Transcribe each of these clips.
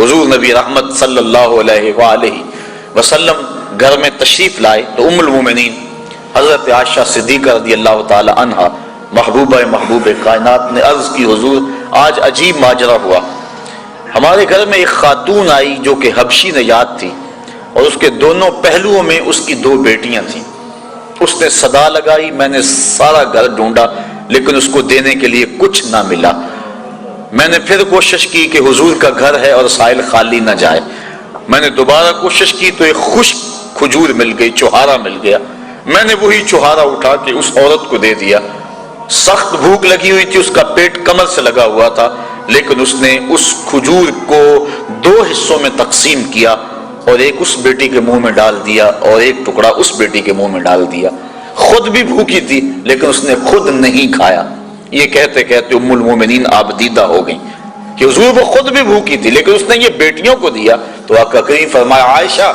حضور نبی رحمت صلی اللہ علیہ وآلہ وسلم گھر میں تشریف لائے تو ام المومنین حضرت عائشہ صدیقہ رضی اللہ تعالی عنہا محبوب کائنات نے عرض کی حضور آج عجیب ماجرا ہوا، ہمارے گھر میں ایک خاتون آئی جو کہ حبشی نژاد تھی اور اس کے دونوں پہلوؤں میں اس کی 2 بیٹیاں تھیں۔ اس نے صدا لگائی، میں نے سارا گھر ڈھونڈا لیکن اس کو دینے کے لیے کچھ نہ ملا۔ میں نے پھر کوشش کی کہ حضور کا گھر ہے اور سائل خالی نہ جائے۔ میں نے دوبارہ کوشش کی تو ایک خشک کھجور مل گئی، چوہارا مل گیا۔ میں نے وہی چوہارا اٹھا کے اس عورت کو دے دیا۔ سخت بھوک لگی ہوئی تھی، اس کا پیٹ کمر سے لگا ہوا تھا، لیکن اس نے اس کھجور کو 2 حصوں میں تقسیم کیا اور ایک اس بیٹی کے منہ میں ڈال دیا اور ایک ٹکڑا اس بیٹی کے منہ میں ڈال دیا۔ خود بھی بھوکی تھی لیکن اس نے خود نہیں کھایا۔ یہ کہتے کہتے ام المومنین آبدیدہ ہو گئیں کہ حضور وہ خود بھی بھوکی تھی لیکن اس نے یہ بیٹیوں کو دیا۔ تو آقا کریم فرمایا عائشہ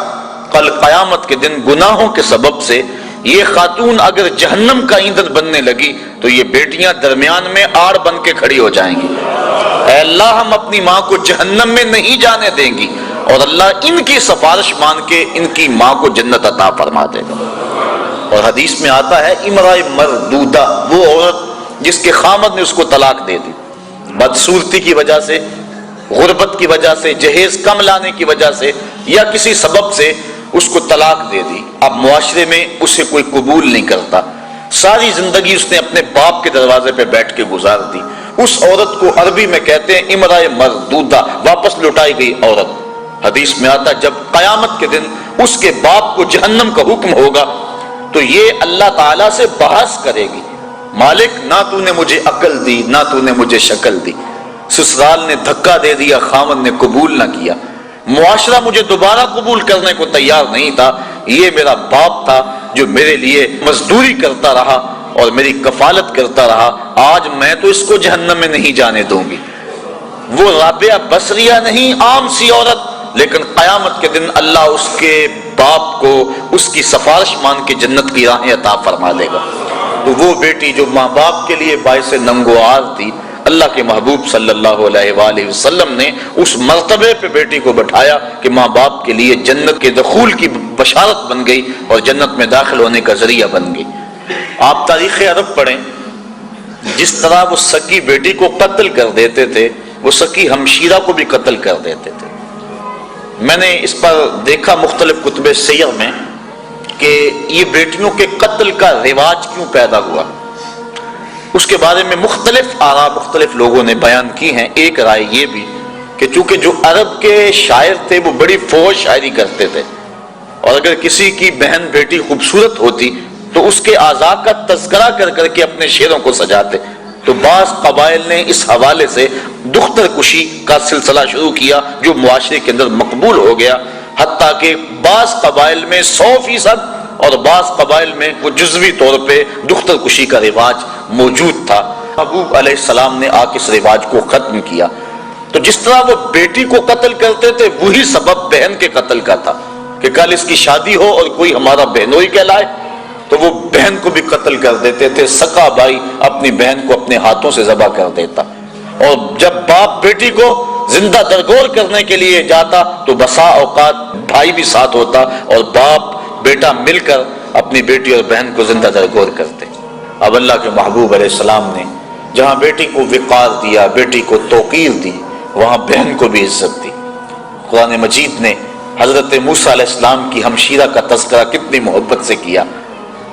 کل قیامت کے دن گناہوں کے سبب سے یہ خاتون اگر جہنم کا ایندھن بننے لگی تو یہ بیٹیاں درمیان میں آڑ بن کے کھڑی ہو جائیں گی۔ اے اللہ ہم اپنی ماں کو جہنم میں نہیں جانے دیں گی، اور اللہ ان کی سفارش مان کے ان کی ماں کو جنت عطا فرما دے گا۔ اور حدیث میں آتا ہے امرأۃ مردودہ، وہ عورت جس کے خامد نے اس کو طلاق دے دی، بدصورتی کی وجہ سے، غربت کی وجہ سے، جہیز کم لانے کی وجہ سے یا کسی سبب سے اس کو طلاق دے دی۔ اب معاشرے میں اسے کوئی قبول نہیں کرتا، ساری زندگی اس نے اپنے باپ کے دروازے پہ بیٹھ کے گزار دی۔ اس عورت کو عربی میں کہتے ہیں امرأۃ مردودہ، واپس لوٹائی گئی عورت۔ حدیث میں آتا جب قیامت کے دن اس کے باپ کو جہنم کا حکم ہوگا تو یہ اللہ تعالیٰ سے بحث کرے گی، مالک نہ تو نے مجھے عقل دی نہ تو نے مجھے شکل دی، سسرال نے دھکا دے دیا، خامن نے قبول نہ کیا، معاشرہ مجھے دوبارہ قبول کرنے کو تیار نہیں تھا، یہ میرا باپ تھا جو میرے لیے مزدوری کرتا رہا اور میری کفالت کرتا رہا، آج میں تو اس کو جہنم میں نہیں جانے دوں گی۔ وہ رابعہ بصریہ نہیں، عام سی عورت، لیکن قیامت کے دن اللہ اس کے باپ کو اس کی سفارش مان کے جنت کی راہیں عطا فرما دے گا۔ تو وہ بیٹی جو ماں باپ کے لیے باعث ننگوار تھی، اللہ کے محبوب صلی اللہ علیہ وآلہ وسلم نے اس مرتبے پہ بیٹی کو بٹھایا کہ ماں باپ کے لیے جنت کے دخول کی بشارت بن گئی اور جنت میں داخل ہونے کا ذریعہ بن گئی۔ آپ تاریخ عرب پڑھیں، جس طرح وہ سکی بیٹی کو قتل کر دیتے تھے وہ سکی ہمشیرہ کو بھی قتل کر دیتے تھے۔ میں نے اس پر دیکھا مختلف کتب سیر میں کہ یہ بیٹیوں کے قتل کا رواج کیوں پیدا ہوا، اس کے بارے میں مختلف آراء مختلف لوگوں نے بیان کی ہیں۔ ایک رائے یہ بھی کہ چونکہ جو عرب کے شاعر تھے وہ بڑی فوج شاعری کرتے تھے، اور اگر کسی کی بہن بیٹی خوبصورت ہوتی تو اس کے اعضاء کا تذکرہ کر کر کے اپنے شعروں کو سجاتے، تو بعض قبائل نے اس حوالے سے دختر کشی کا سلسلہ شروع کیا جو معاشرے کے اندر مقبول ہو گیا، حتیٰ کہ بعض قبائل میں 100% اور بعض قبائل میں وہ جزوی طور پہ دختر کشی کا رواج موجود تھا۔ محبوب علیہ السلام نے آ کے اس رواج کو ختم کیا۔ تو جس طرح وہ بیٹی کو قتل کرتے تھے وہی سبب بہن کے قتل کا تھا کہ کل اس کی شادی ہو اور کوئی ہمارا بہنوئی کہلائے تو وہ بہن کو بھی قتل کر دیتے تھے۔ سکا بھائی اپنی بہن کو اپنے ہاتھوں سے ذبح کر دیتا، اور جب باپ بیٹی کو زندہ درگور کرنے کے لیے جاتا تو بسا اوقات بھائی بھی ساتھ ہوتا اور باپ بیٹا مل کر اپنی بیٹی اور بہن کو زندہ درگور کرتے۔ اب اللہ کے محبوب علیہ السلام نے جہاں بیٹی کو وقار دیا، بیٹی کو توقیر دی، وہاں بہن کو بھی عزت دی۔ قرآن مجید نے حضرت موسیٰ علیہ السلام کی ہمشیرہ کا تذکرہ کتنی محبت سے کیا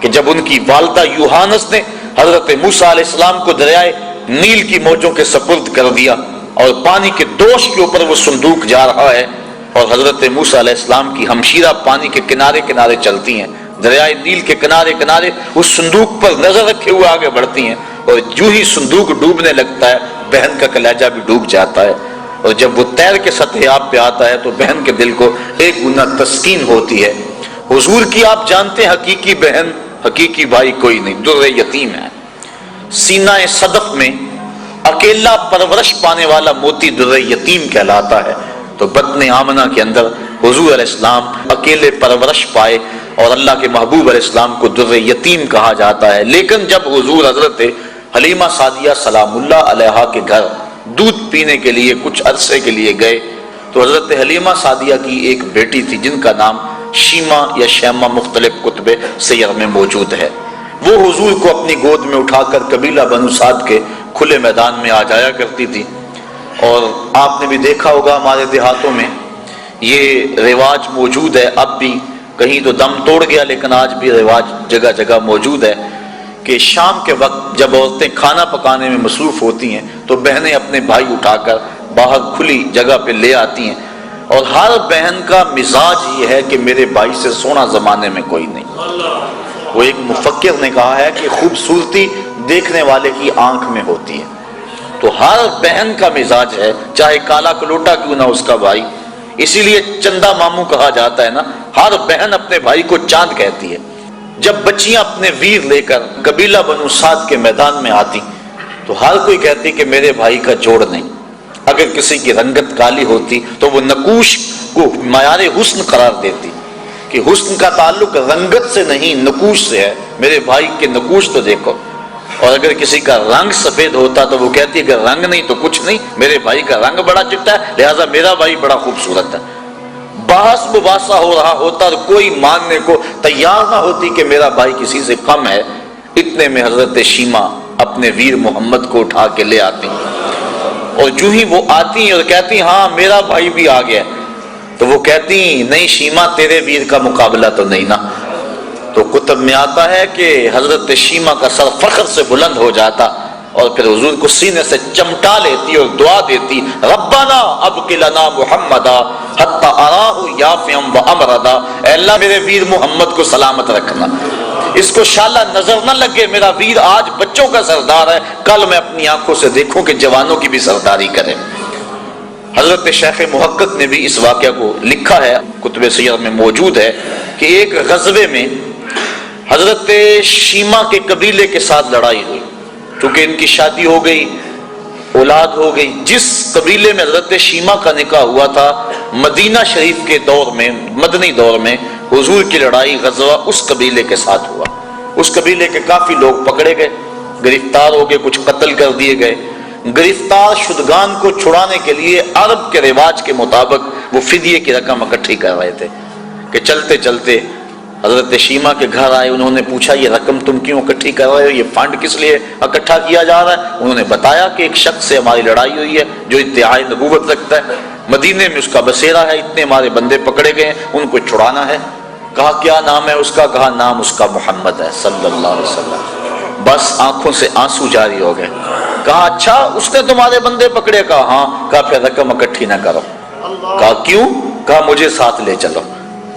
کہ جب ان کی والدہ یوحانس نے حضرت موسیٰ علیہ السلام کو دریائے نیل کی موجوں کے سپرد کر دیا اور پانی کے دوش کے اوپر وہ صندوق جا رہا ہے اور حضرت موسیٰ علیہ السلام کی ہمشیرہ پانی کے کنارے کنارے چلتی ہیں، دریائے نیل کے کنارے کنارے اس صندوق پر نظر رکھے ہوئے آگے بڑھتی ہیں، اور جو ہی صندوق ڈوبنے لگتا ہے بہن کا کلیجہ بھی ڈوب جاتا ہے، اور جب وہ تیر کے سطح آب پہ آتا ہے تو بہن کے دل کو ایک گنا تسکین ہوتی ہے۔ حضور کی آپ جانتے ہیں حقیقی بہن حقیقی بھائی کوئی نہیں، در یتیم ہے۔ سینہ صدف میں اکیلا پرورش پانے والا موتی در یتیم کہلاتا ہے، تو بطن آمنہ کے اندر حضور علیہ السلام اکیلے پرورش پائے اور اللہ کے محبوب علیہ السلام کو در یتیم کہا جاتا ہے۔ لیکن جب حضور حضرت حلیمہ سعدیہ سلام اللہ علیہا کے گھر دودھ پینے کے لیے کچھ عرصے کے لیے گئے تو حضرت حلیمہ سعدیہ کی ایک بیٹی تھی جن کا نام شیمہ یا شیمہ مختلف کتب سیر میں موجود ہے. وہ حضور کو اپنی گود میں اٹھا کر قبیلہ بنو سعد کے کھلے میدان میں آ جایا کرتی تھی. اور آپ نے بھی دیکھا ہوگا ہمارے دیہاتوں میں یہ رواج موجود ہے، اب بھی کہیں تو دم توڑ گیا لیکن آج بھی رواج جگہ جگہ موجود ہے کہ شام کے وقت جب عورتیں کھانا پکانے میں مصروف ہوتی ہیں تو بہنیں اپنے بھائی اٹھا کر باہر کھلی جگہ پہ لے آتی ہیں، اور ہر بہن کا مزاج یہ ہے کہ میرے بھائی سے سونا زمانے میں کوئی نہیں. وہ ایک مفکر نے کہا ہے کہ خوبصورتی دیکھنے والے کی آنکھ میں ہوتی ہے. تو ہر بہن کا مزاج ہے، چاہے کالا کلوٹا کیوں نہ اس کا بھائی. اسی لیے چندہ ماموں کہا جاتا ہے نا، ہر بہن اپنے بھائی کو چاند کہتی ہے. جب بچیاں اپنے ویر لے کر قبیلہ بنو سعد کے میدان میں آتی تو ہر کوئی کہتی کہ میرے بھائی کا جوڑ نہیں. اگر کسی کی رنگت کالی ہوتی تو وہ نقوش کو معیار حسن قرار دیتی کہ حسن کا تعلق رنگت سے نہیں نقوش سے ہے، میرے بھائی کے نقوش تو دیکھو. اور اگر کسی کا رنگ سفید ہوتا تو وہ کہتی کہ رنگ نہیں تو کچھ نہیں، میرے بھائی کا رنگ بڑا چٹا ہے لہذا میرا بھائی بڑا خوبصورت ہے. بحث مباحثہ ہو رہا ہوتا اور کوئی ماننے کو تیار نہ ہوتی کہ میرا بھائی کسی سے کم ہے. اتنے میں حضرت شیمہ اپنے ویر محمد کو اٹھا کے لے آتی، اور جو ہی وہ آتی اور کہتی ہاں میرا بھائی بھی آ گیا، تو وہ کہتی نہیں شیمہ تیرے ویر کا مقابلہ تو نہیں نا. تو کتب میں آتا ہے کہ حضرت شیمہ کا سر فخر سے بلند ہو جاتا اور پھر حضور کو سینے سے چمٹا لیتی اور دعا دیتی، ربنا ابق لنا محمدا حتی اراہ یافعا وامردا. اے اللہ میرے ویر محمد کو سلامت رکھنا، اس کو شالا نظر نہ لگے میرا ویر آج بچوں کا سردار ہے، کل میں اپنی آنکھوں سے دیکھوں کہ جوانوں کی بھی سرداری کرے. حضرت شیخ محقق نے بھی اس واقعہ کو لکھا ہے، کتب سیر میں موجود ہے کہ ایک غزوے میں حضرت شیمہ کے قبیلے کے ساتھ لڑائی ہوئی. چونکہ ان کی شادی ہو گئی، اولاد ہو گئی. جس قبیلے میں حضرت شیمہ کا نکاح ہوا تھا مدینہ شریف کے دور میں، مدنی دور میں حضور کی لڑائی غزوہ اس قبیلے کے ساتھ ہوا. اس قبیلے کے کافی لوگ پکڑے گئے، گرفتار ہو گئے، کچھ قتل کر دیے گئے. گرفتار شدگان کو چھڑانے کے لیے عرب کے رواج کے مطابق وہ فدیے کی رقم اکٹھی کر رہے تھے کہ چلتے چلتے حضرت شیمہ کے گھر آئے. انہوں نے پوچھا یہ رقم تم کیوں اکٹھی کر رہے ہو، یہ فنڈ کس لیے اکٹھا کیا جا رہا ہے؟ انہوں نے بتایا کہ ایک شخص سے ہماری لڑائی ہوئی ہے جو ادعائے نبوت رکھتا ہے، مدینے میں اس کا بسیرا ہے، اتنے ہمارے بندے پکڑے گئے ہیں، ان کو چھڑانا ہے. کہا کیا نام ہے اس کا؟ کہا نام اس کا محمد ہے صلی اللہ علیہ وسلم. بس آنکھوں سے آنسو جاری ہو گئے. کہا اچھا اس نے تمہارے بندے پکڑے؟ کہا ہاں. کہا پھر رقم اکٹھی نہ کرو. کہا کیوں؟ کہا مجھے ساتھ لے چلو.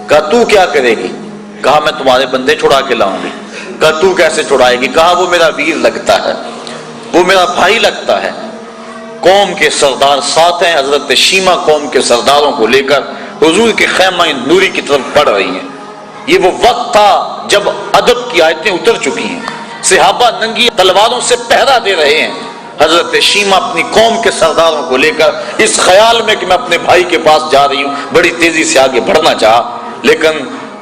کہا تو کیا کرے گی؟ کہا میں تمہارے بندے چھڑا کے لاؤں گی. کہا تو کیسے چھڑائے گی؟ کہا وہ میرا ویر لگتا ہے، وہ میرا بھائی لگتا ہے. قوم کے سردار ساتھ ہیں. حضرت شیمہ قوم کے سرداروں کو لے کر حضور کے خیمہ نوری کی طرف بڑھ رہی ہیں. یہ وہ وقت تھا جب ادب کی آیتیں اتر چکی ہیں، صحابہ ننگی تلواروں سے پہرا دے رہے ہیں. حضرت شیمہ اپنی قوم کے سرداروں کو لے کر اس خیال میں کہ میں اپنے بھائی کے پاس جا رہی ہوں بڑی تیزی سے آگے بڑھنا چاہا، لیکن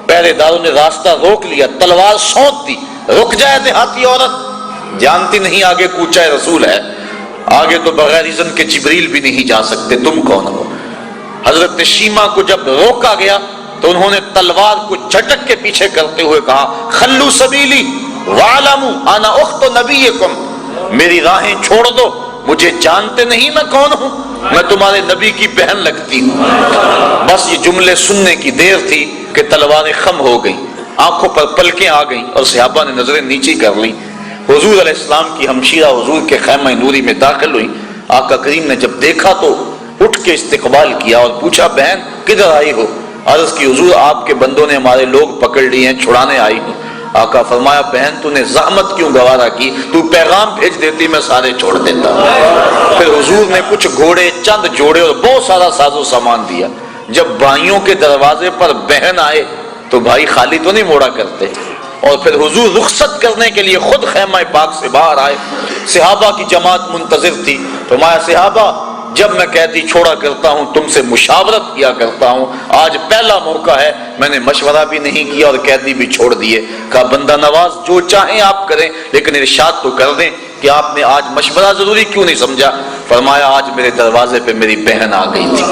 پہرے داروں نے راستہ روک لیا، تلوار سونت دی. رک جائے دیہاتی عورت، جانتی نہیں آگے کوچہ رسول ہے، آگے تو بغیر اذن کے جبریل بھی نہیں جا سکتے، تم کون ہو؟ حضرت شیمہ کو جب روکا گیا تو انہوں نے تلوار کو جھٹک کے پیچھے کرتے ہوئے کہا خلو سبیلی وَعَلَمُوا انا اخت نبیکم، میری راہیں چھوڑ دو، مجھے جانتے نہیں میں کون ہوں، میں تمہارے نبی کی بہن لگتی ہوں. بس یہ جملے سننے کی دیر تھی کہ تلواریں خم ہو گئیں، آنکھوں پر پلکیں آ گئیں اور صحابہ نے نظریں نیچی کر لیں. حضور علیہ السلام کی ہمشیرہ حضور کے خیمہ نوری میں داخل ہوئی. آقا کریم نے جب دیکھا تو اٹھ کے استقبال کیا اور پوچھا بہن کدھر آئی ہو؟ عرض کی حضور آپ کے بندوں نے ہمارے لوگ پکڑ لیے ہیں، چھڑانے آئی ہوں. آقا فرمایا بہن تو نے زحمت کیوں گوارا کی، تو پیغام بھیج دیتی میں سارے چھوڑ دیتا. پھر حضور نے کچھ گھوڑے، چند جوڑے اور بہت سارا ساز و سامان دیا. جب بھائیوں کے دروازے پر بہن آئے تو بھائی خالی تو نہیں موڑا کرتے، اور پھر حضور رخصت کرنے کے لیے خود خیمہ پاک سے باہر آئے. صحابہ کی جماعت منتظر تھی. فرمایا صحابہ جب میں قیدی چھوڑا کرتا ہوں تم سے مشاورت کیا کرتا ہوں، آج پہلا موقع ہے میں نے مشورہ بھی نہیں کیا اور قیدی بھی چھوڑ دیے. کہا بندہ نواز جو چاہیں آپ کریں لیکن ارشاد تو کر دیں کہ آپ نے آج مشورہ ضروری کیوں نہیں سمجھا؟ فرمایا آج میرے دروازے پہ میری بہن آ گئی تھی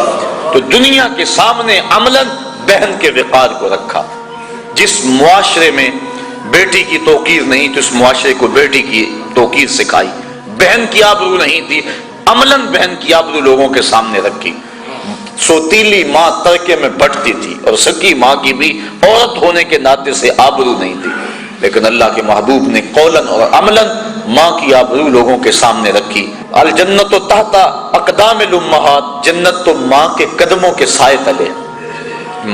تو دنیا کے سامنے عملاً بہن کے وقار کو رکھا۔ جس معاشرے میں بیٹی کی توقیر نہیں تو اس معاشرے کو بیٹی کی توقیر سکھائی۔ بہن کی آبرو نہیں تھی، عملاً بہن کی آبرو لوگوں کے سامنے رکھی۔ سوتیلی ماں ترکے میں بٹتی تھی اور سکی ماں کی بھی عورت ہونے کے ناطے سے آبرو نہیں تھی، لیکن اللہ کے محبوب نے قولاً اور عملاً ماں کی آبرو لوگوں کے سامنے رکھی۔ الجنت تحت اقدام الامہات، جنت تو ماں کے قدموں کے سائے تلے،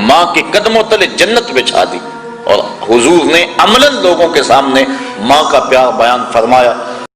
ماں کے قدموں تلے جنت بچھا دی، اور حضور نے عملاً لوگوں کے سامنے ماں کا پیار بیان فرمایا۔